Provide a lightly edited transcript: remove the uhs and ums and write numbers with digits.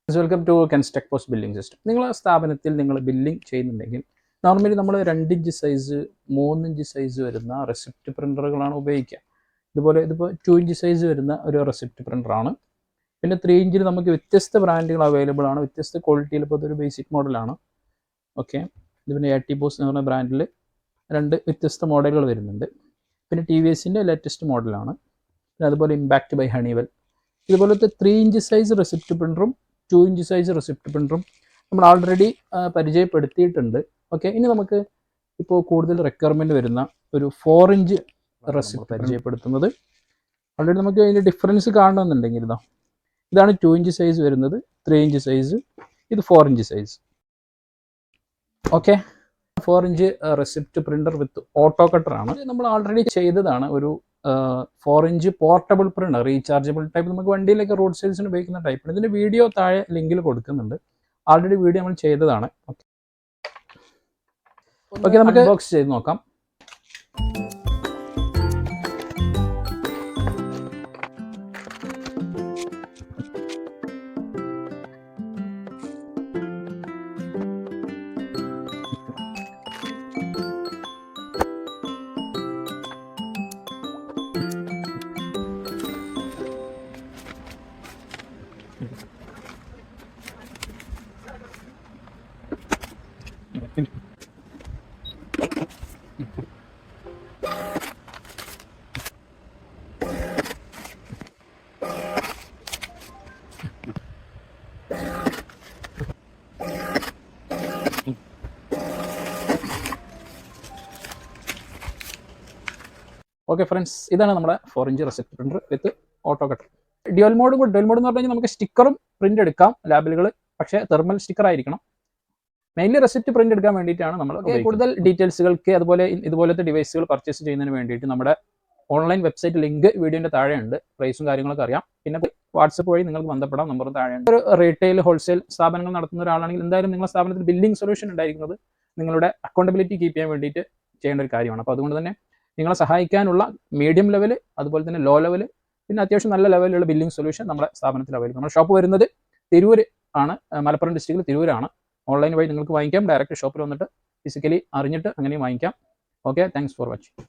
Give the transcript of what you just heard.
Welcome to Kenstech post billing system. നിങ്ങളുടെ സ്ഥാപനത്തിൽ നിങ്ങൾ ബില്ലിംഗ് ചെയ്യുന്നുണ്ടെങ്കിൽ നോർമലി നമ്മൾ 2 ഇഞ്ച് സൈസ് 3 ഇഞ്ച് സൈസ് വരുന്ന റെസിപ്റ്റ് പ്രിൻ്ററുകളാണ് ഉപയോഗിക്കുക. ഇതിപ്പോൾ 2 ഇഞ്ച് സൈസ് വരുന്ന ഒരു റെസിപ്റ്റ് പ്രിൻ്ററാണ്. പിന്നെ 3 ഇഞ്ചിൽ നമുക്ക് വ്യത്യസ്ത ബ്രാൻഡുകൾ അവൈലബിൾ ആണ്, വ്യത്യസ്ത ക്വാളിറ്റിയിൽ. ഇപ്പോൾ ഇതൊരു ബേസിക് മോഡലാണ്. ഓക്കെ, ഇത് പിന്നെ AT-Post എന്ന് പറഞ്ഞ ബ്രാൻഡിൽ 2 വ്യത്യസ്ത മോഡലുകൾ വരുന്നുണ്ട്. പിന്നെ TVSൻ്റെ ലേറ്റസ്റ്റ് മോഡലാണ്. പിന്നെ അതുപോലെ ഇമ്പാക്റ്റ് ബൈ ഹണിവെൽ. ഇതുപോലത്തെ 3 ഇഞ്ച് സൈസ് റെസിപ്റ്റ് പ്രിൻ്ററും 2 ഇഞ്ച് സൈസ് റെസിപ്റ്റ് പ്രിൻ്ററും നമ്മൾ ആൾറെഡി പരിചയപ്പെടുത്തിയിട്ടുണ്ട്. ഓക്കെ, ഇനി നമുക്ക് ഇപ്പോൾ കൂടുതൽ റിക്വയർമെൻറ്റ് വരുന്ന ഒരു 4 ഇഞ്ച് റെസിപ്റ്റ് പരിചയപ്പെടുത്തുന്നത്. ഓൾറെഡി നമുക്ക് അതിൻ്റെ ഡിഫറൻസ് കാണണമെന്നുണ്ടെങ്കിൽ ഇതാണ് 2 ഇഞ്ച് സൈസ് വരുന്നത്, 3 ഇഞ്ച് സൈസ്, ഇത് 4 inch size. Okay, 4 inch receipt printer with auto കട്ടറാണ്. നമ്മൾ ആൾറെഡി ചെയ്തതാണ്. ഒരു 4 inch portable printer, rechargeable type, നമുക്ക് വണ്ടിയിലൊക്കെ റോഡ് സൈഡ്സിന് ഉപയോഗിക്കുന്ന ടൈപ്പാണ്. ഇതിൻ്റെ വീഡിയോ താഴെ ലിങ്കിൽ കൊടുക്കുന്നുണ്ട്. ആൾറെഡി വീഡിയോ നമ്മൾ ചെയ്തതാണ്. ഓക്കെ, നമുക്ക് അൺബോക്സ് ചെയ്ത് നോക്കാം. ഓക്കെ ഫ്രണ്ട്സ്, ഇതാണ് നമ്മുടെ 4 inch receipt printer with auto cutter. Dual mode എന്ന് പറഞ്ഞു കഴിഞ്ഞാൽ നമുക്ക് സ്റ്റിക്കറും പ്രിൻ്റ് എടുക്കാം, ലാബിലുകൾ, പക്ഷേ തെർമൽ സ്റ്റിക്കർ ആയിരിക്കണം. മെയിൻലി റെസിപ്റ്റ് പ്രിൻ്റ് എടുക്കാൻ വേണ്ടിയിട്ടാണ് നമ്മൾ. കൂടുതൽ ഡീറ്റെയിൽസുകൾക്ക് അതുപോലെ ഇതുപോലത്തെ ഡിവൈസുകൾ പർച്ചേസ് ചെയ്യുന്നതിന് വേണ്ടിയിട്ട് നമ്മുടെ ഓൺലൈൻ വെബ്സൈറ്റ് ലിങ്ക് വീഡിയോൻ്റെ താഴെയുണ്ട്. പ്രൈസും കാര്യങ്ങളൊക്കെ അറിയാം. പിന്നെ വാട്സപ്പ് വഴി നിങ്ങൾക്ക് ബന്ധപ്പെടാം, നമ്പറും താഴെയുണ്ട്. ഒരു റീറ്റെയിൽ ഹോൾസെയിൽ സ്ഥാപനങ്ങൾ നടത്തുന്ന ഒരാളാണെങ്കിൽ എന്തായാലും നിങ്ങളുടെ സ്ഥാപനത്തിൽ ബില്ലിംഗ് സൊല്യൂഷൻ ഉണ്ടായിരിക്കുന്നത് നിങ്ങളുടെ അക്കൗണ്ടബിലിറ്റി കീപ്പ് ചെയ്യാൻ വേണ്ടിയിട്ട് ചെയ്യേണ്ട ഒരു കാര്യമാണ്. അപ്പോൾ അതുകൊണ്ട് തന്നെ നിങ്ങളെ സഹായിക്കാനുള്ള മീഡിയം ലെവൽ, അതുപോലെ തന്നെ ലോ ലെവൽ, പിന്നെ അത്യാവശ്യം നല്ല ലെവലിലുള്ള ബില്ലിംഗ് സൊല്യൂഷൻ നമ്മുടെ സ്ഥാപനത്തിൽ അവൈലബിൾ. നമ്മുടെ ഷോപ്പ് വരുന്നത് തിരൂർ ആണ്, മലപ്പുറം ഡിസ്ട്രിക്റ്റിൽ തിരൂരാണ്. ഓൺലൈൻ വഴി നിങ്ങൾക്ക് വാങ്ങിക്കാം, ഡയറക്റ്റ് ഷോപ്പിൽ വന്നിട്ട് ഫിസിക്കലി അറിഞ്ഞിട്ട് അങ്ങനെയും വാങ്ങിക്കാം. Okay, thanks for watching.